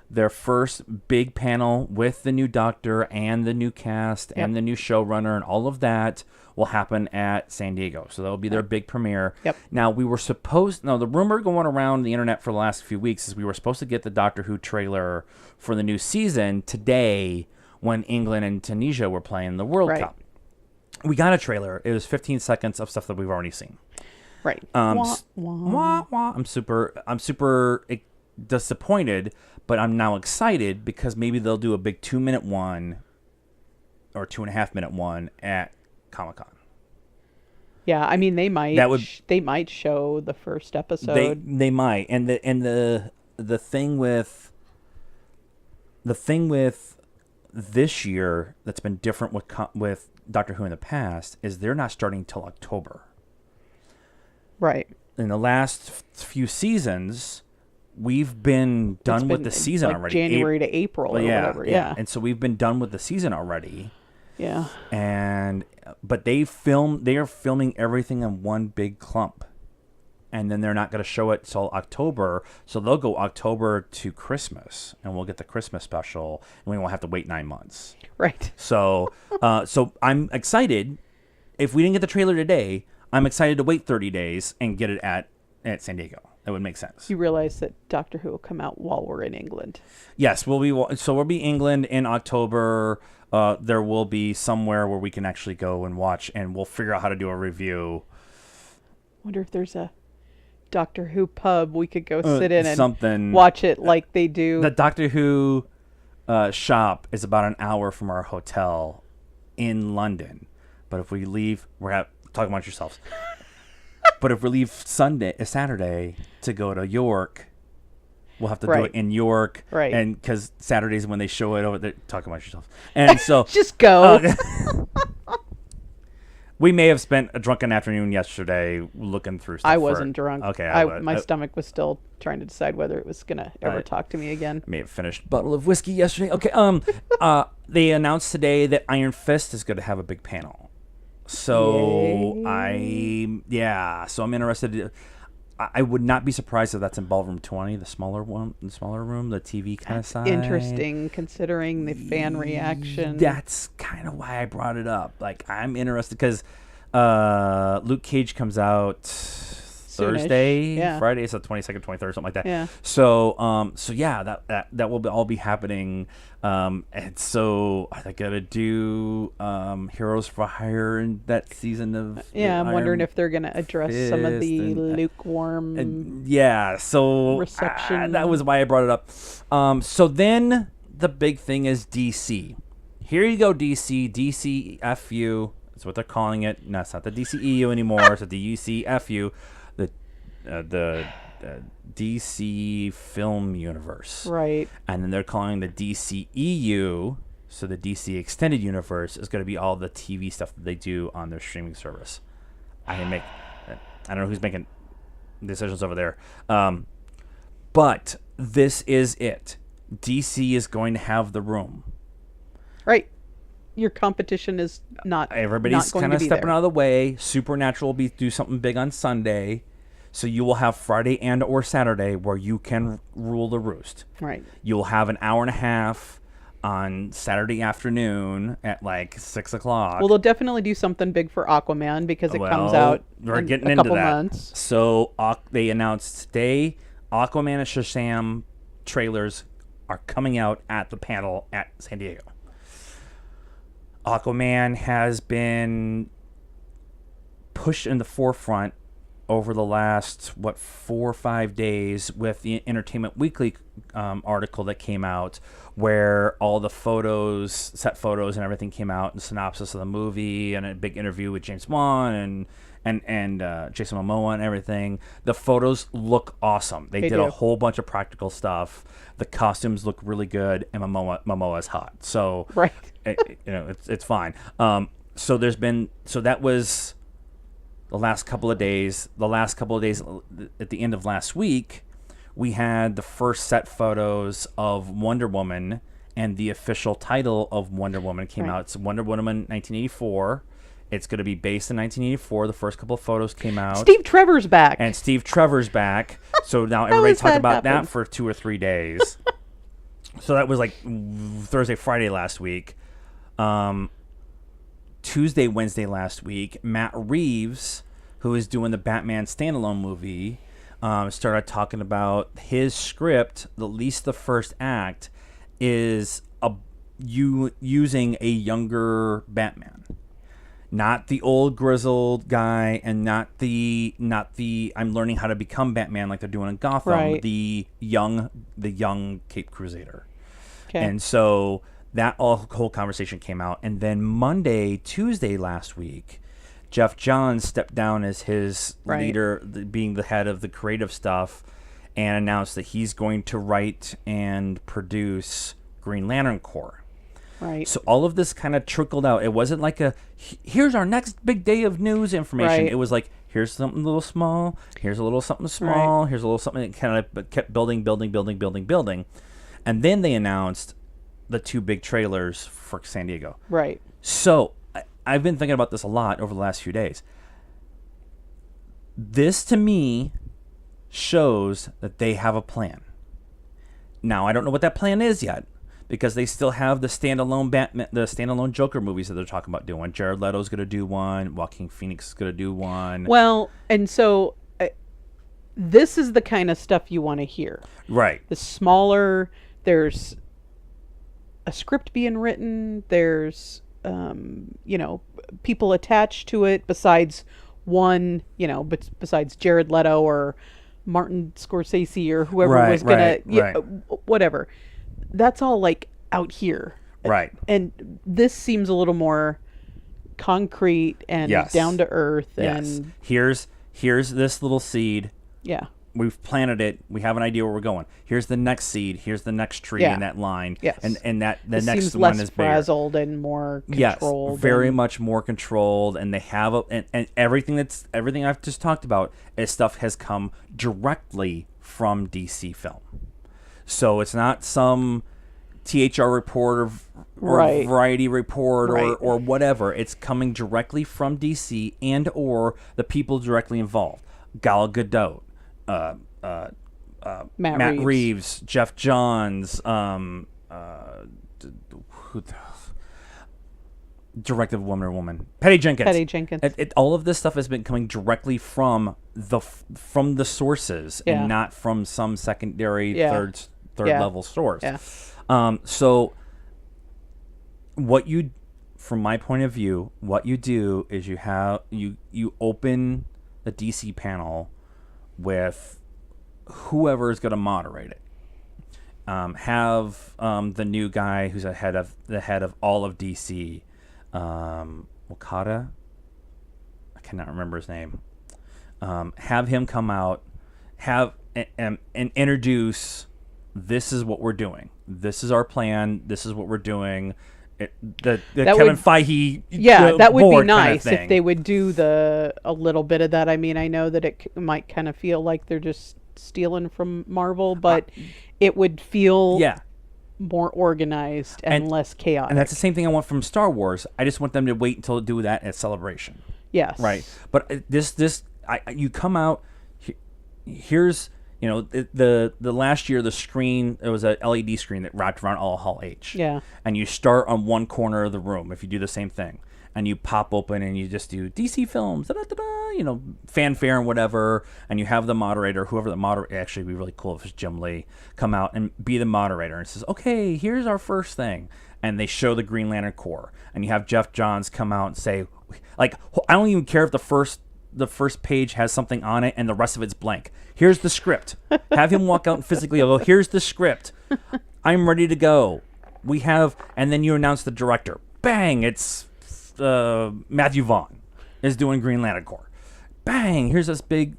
Their first big panel with the new Doctor and the new cast and the new showrunner and all of that will happen at San Diego. So that'll be their big premiere. Yep. Now, the rumor going around the internet for the last few weeks is we were supposed to get the Doctor Who trailer for the new season today when England and Tunisia were playing the World Cup. We got a trailer. It was 15 seconds of stuff that we've already seen. Right. Wah, wah. I'm super disappointed, but I'm now excited because maybe they'll do a big 2-minute one or 2.5-minute one at Comic-Con. Yeah, I mean they might. They might show the first episode. They might, and the thing with this year that's been different with Doctor Who in the past is they're not starting till October. Right. In the last few seasons, we've been done with the season like already. January to April or whatever. Yeah. And so we've been done with the season already. Yeah. But they are filming everything in one big clump. And then they're not going to show it till October. So they'll go October to Christmas, and we'll get the Christmas special, and we won't have to wait 9 months. Right. So I'm excited. If we didn't get the trailer today, I'm excited to wait 30 days and get it at San Diego. That would make sense. You realize that Doctor Who will come out while we're in England. Yes, we'll be England in October. There will be somewhere where we can actually go and watch, and we'll figure out how to do a review. Wonder if there's a Doctor Who pub we could go sit in and watch it like they do. The Doctor Who shop is about an hour from our hotel in London. But if we leave, talk amongst yourselves. But if we leave Saturday to go to York, we'll have to do it in York. Right. And because Saturdays when they show it over there, talk amongst yourselves. And so just go. We may have spent a drunken afternoon yesterday looking through stuff. I wasn't drunk. Okay. My stomach was still trying to decide whether it was going to ever talk to me again. May have finished a bottle of whiskey yesterday. Okay. They announced today that Iron Fist is going to have a big panel. So Yay. so I'm interested. I would not be surprised if that's in Ballroom 20, the smaller one, the smaller room, the TV kind of side. Interesting, considering the fan reaction. That's kind of why I brought it up. Like, I'm interested because Luke Cage comes out Thursday, yeah. Friday, it's the 22nd, 23rd, something like that. Yeah. So, yeah, that will all be happening. And so I gotta do Heroes for Hire in that season of. Yeah, I'm wondering Iron if they're gonna address some of the lukewarm. So reception. that was why I brought it up. So then the big thing is DC. Here you go, DC. DCFU. That's what they're calling it. No, it's not the DCEU anymore. It's the DCFU. The DC Film Universe. Right. And then they're calling the DCEU, so the DC Extended Universe is going to be all the TV stuff that they do on their streaming service. I don't know who's making decisions over there. But this is it. DC is going to have the room. Right. Your competition is not. Everybody's kind of stepping out of the way. Supernatural will do something big on Sunday. So you will have Friday and or Saturday where you can rule the roost. Right. You'll have an hour and a half on Saturday afternoon at like 6 o'clock. Well, they'll definitely do something big for Aquaman because it comes out we're in getting a into couple that. months. So they announced today Aquaman and Shazam trailers are coming out at the panel at San Diego. Aquaman has been pushed in the forefront over the last 4 or 5 days with the Entertainment Weekly article that came out where all the photos, set photos and everything came out, and synopsis of the movie and a big interview with James Wan and Jason Momoa and everything. The photos look awesome. They did a whole bunch of practical stuff. The costumes look really good, and Momoa's hot. So right. It's fine. So that was the last couple of days. At the end of last week, we had the first set photos of Wonder Woman, and the official title of Wonder Woman came out. It's Wonder Woman 1984. It's going to be based in 1984. The first couple of photos came out. Steve Trevor's back. And Steve Trevor's back. So now everybody talked about that for 2 or 3 days. So that was like Thursday, Friday last week. Tuesday, Wednesday last week, Matt Reeves, who is doing the Batman standalone movie, started talking about his script. At least the first act is using a younger Batman, not the old grizzled guy, and not the I'm learning how to become Batman like they're doing in Gotham. Right. The young Cape Crusader. Okay. And so that whole conversation came out. And then Tuesday last week, Jeff Johns stepped down as his leader, being the head of the creative stuff, and announced that he's going to write and produce Green Lantern Corps. Right. So all of this kind of trickled out. It wasn't like here's our next big day of news information. Right. It was like, here's something a little small, here's a little something small, here's a little something that kind of kept building. And then they announced the 2 big trailers for San Diego. Right. So I've been thinking about this a lot over the last few days. This, to me, shows that they have a plan. Now, I don't know what that plan is yet, because they still have the standalone Batman, the standalone Joker movies that they're talking about doing. Jared Leto's going to do one. Joaquin Phoenix is going to do one. Well, and so this is the kind of stuff you want to hear. Right. The smaller, there's a script being written, there's people attached to it besides one, besides Jared Leto or Martin Scorsese or whoever was gonna whatever. That's all like out here. Right. And this seems a little more concrete and down to earth. And here's this little seed. Yeah. We've planted it. We have an idea where we're going. Here's the next seed. Here's the next tree in that line. Yes. And that the It next seems one less is bigger. frazzled and more controlled. Yes, very much more controlled, and they have and everything I've just talked about is stuff has come directly from DC Film. So it's not some THR report or Variety report or whatever. It's coming directly from DC and or the people directly involved. Gal Gadot, Matt Reeves, Jeff Johns, directed Wonder Woman, Patty Jenkins. All of this stuff has been coming directly from the sources and not from some secondary third level source. So what you, from my point of view, what you do is you open the DC panel with whoever is going to moderate it. Have the new guy who's the head of all of DC, Wakata. I cannot remember his name. Have him come out, and introduce. This is what we're doing. This is our plan. This is what we're doing. The Kevin Feige. That would be nice kind of if they would do a little bit of that. I mean, I know that it might kind of feel like they're just stealing from Marvel, but it would feel more organized and less chaotic. And that's the same thing I want from Star Wars. I just want them to wait until they do that at Celebration. Yes. Right. But you come out. Here's the last year the screen, it was a LED screen that wrapped around all Hall H. Yeah. And you start on one corner of the room if you do the same thing. And you pop open and you just do DC films, fanfare and whatever, and you have the moderator, whoever the moderator, actually it'd be really cool if it's Jim Lee, come out and be the moderator and says, okay, here's our first thing. And they show the Green Lantern Corps. And you have Jeff Johns come out and say, like, I don't even care if the first page has something on it and the rest of it's blank. Here's the script. Have him walk out and physically go, here's the script. I'm ready to go. And then you announce the director. Bang, it's Matthew Vaughn is doing Green Lantern Corps. Bang, here's this big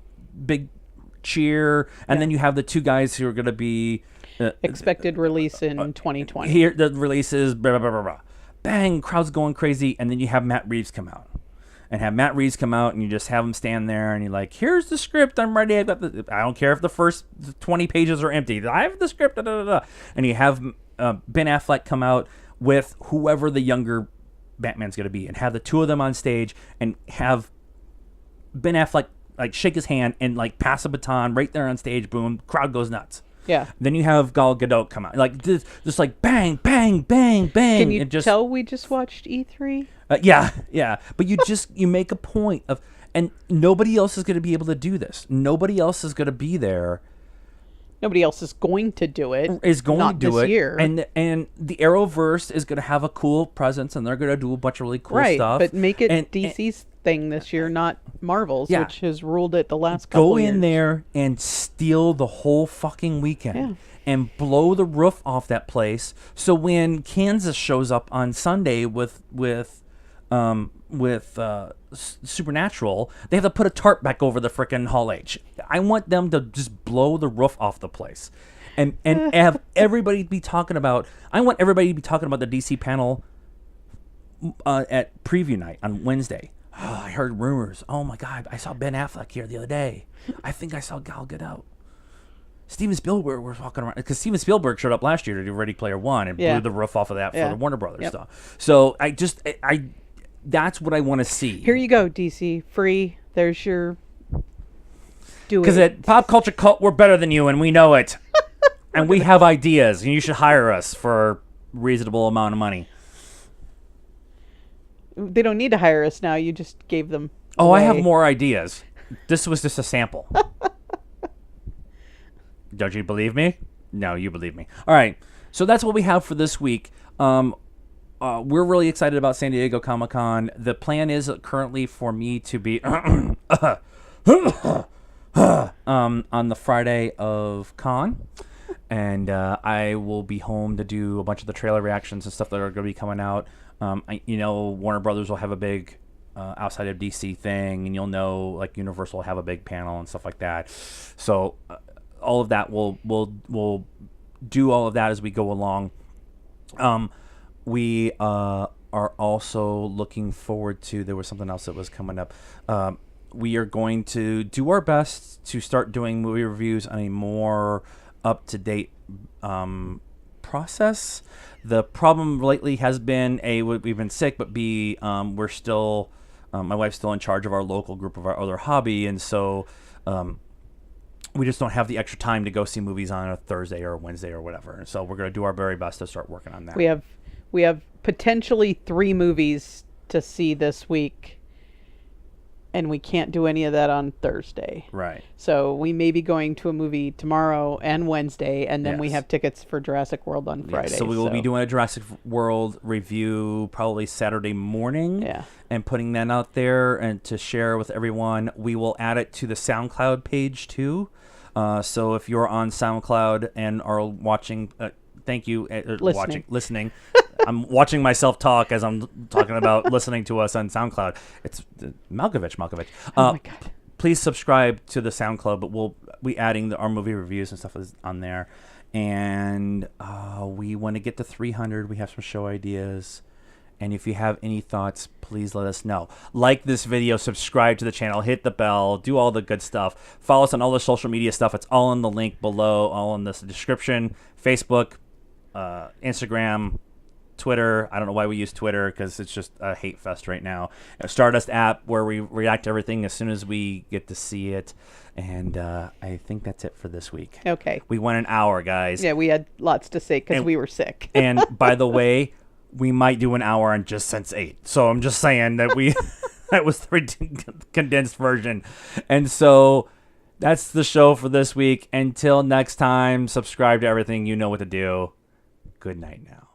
cheer. And then you have the two guys who are going to be... expected release in 2020. Here, the release is blah, blah, blah, blah, blah. Bang, crowd's going crazy. And then you have Matt Reeves come out. And you just have him stand there and you're like, here's the script, I'm ready. I don't care if the first 20 pages are empty. I have the script. Da, da, da, da. And you have Ben Affleck come out with whoever the younger Batman's going to be and have the two of them on stage and have Ben Affleck like shake his hand and like pass a baton right there on stage. Boom, crowd goes nuts. Yeah. Then you have Gal Gadot come out like just like bang, bang, bang, bang. Can you tell we just watched E3? Yeah. But you make a point of, and nobody else is going to be able to do this. Nobody else is going to be there. Nobody else is going to do it. Not this year. And the Arrowverse is going to have a cool presence, and they're going to do a bunch of really cool stuff. But make it DC's thing this year, not Marvel's, which has ruled it the last couple years. Go in there and steal the whole fucking weekend and blow the roof off that place. So when Kansas shows up on Sunday with Supernatural, they have to put a tarp back over the frickin' Hall H. I want them to just blow the roof off the place, and have everybody be talking about. I want everybody to be talking about the DC panel at preview night on Wednesday. Oh, I heard rumors. Oh my God, I saw Ben Affleck here the other day. I think I saw Gal Gadot. Steven Spielberg was walking around because Steven Spielberg showed up last year to do Ready Player One and blew the roof off of that for the Warner Brothers stuff. So I that's what I want to see. Here you go, DC. Free. There's your... Do it. Because at PopCultureCult, we're better than you, and we know it. And we have ideas, and you should hire us for a reasonable amount of money. They don't need to hire us now. You just gave them away. I have more ideas. This was just a sample. Don't you believe me? No, you believe me. All right. So that's what we have for this week. We're really excited about San Diego Comic-Con. The plan is currently for me to be on the Friday of con, and I will be home to do a bunch of the trailer reactions and stuff that are going to be coming out. Warner Brothers will have a big outside of DC thing, and you'll know like Universal will have a big panel and stuff like that. So all of that we'll do all of that as we go along. We are also looking forward to, there was something else that was coming up. We are going to do our best to start doing movie reviews on a more up-to-date process. The problem lately has been, A, we've been sick, but B, we're still, my wife's still in charge of our local group of our other hobby, and so we just don't have the extra time to go see movies on a Thursday or a Wednesday or whatever. And so we're going to do our very best to start working on that. We have potentially 3 movies to see this week, and we can't do any of that on Thursday. Right. So we may be going to a movie tomorrow and Wednesday, and then we have tickets for Jurassic World on Friday. So we will be doing a Jurassic World review probably Saturday morning. Yeah. And putting that out there and to share with everyone. We will add it to the SoundCloud page too. So if you're on SoundCloud and are watching, thank you. Listening. I'm watching myself talk as I'm talking about listening to us on SoundCloud. It's Malkovich. Oh my God. Please subscribe to the SoundCloud, but we'll be adding our movie reviews and stuff on there. And we want to get to 300. We have some show ideas. And if you have any thoughts, please let us know. Like this video, subscribe to the channel, hit the bell, do all the good stuff. Follow us on all the social media stuff. It's all in the link below, all in this description. Facebook, Instagram, Twitter. I don't know why we use Twitter because it's just a hate fest right now. Stardust App, where we react to everything as soon as we get to see it. And I think that's it for this week. Okay. We went an hour, guys. Yeah, we had lots to say because we were sick. And by the way, we might do an hour on just Sense8. So I'm just saying that that was the condensed version. And so that's the show for this week. Until next time, subscribe to everything. You know what to do. Good night now.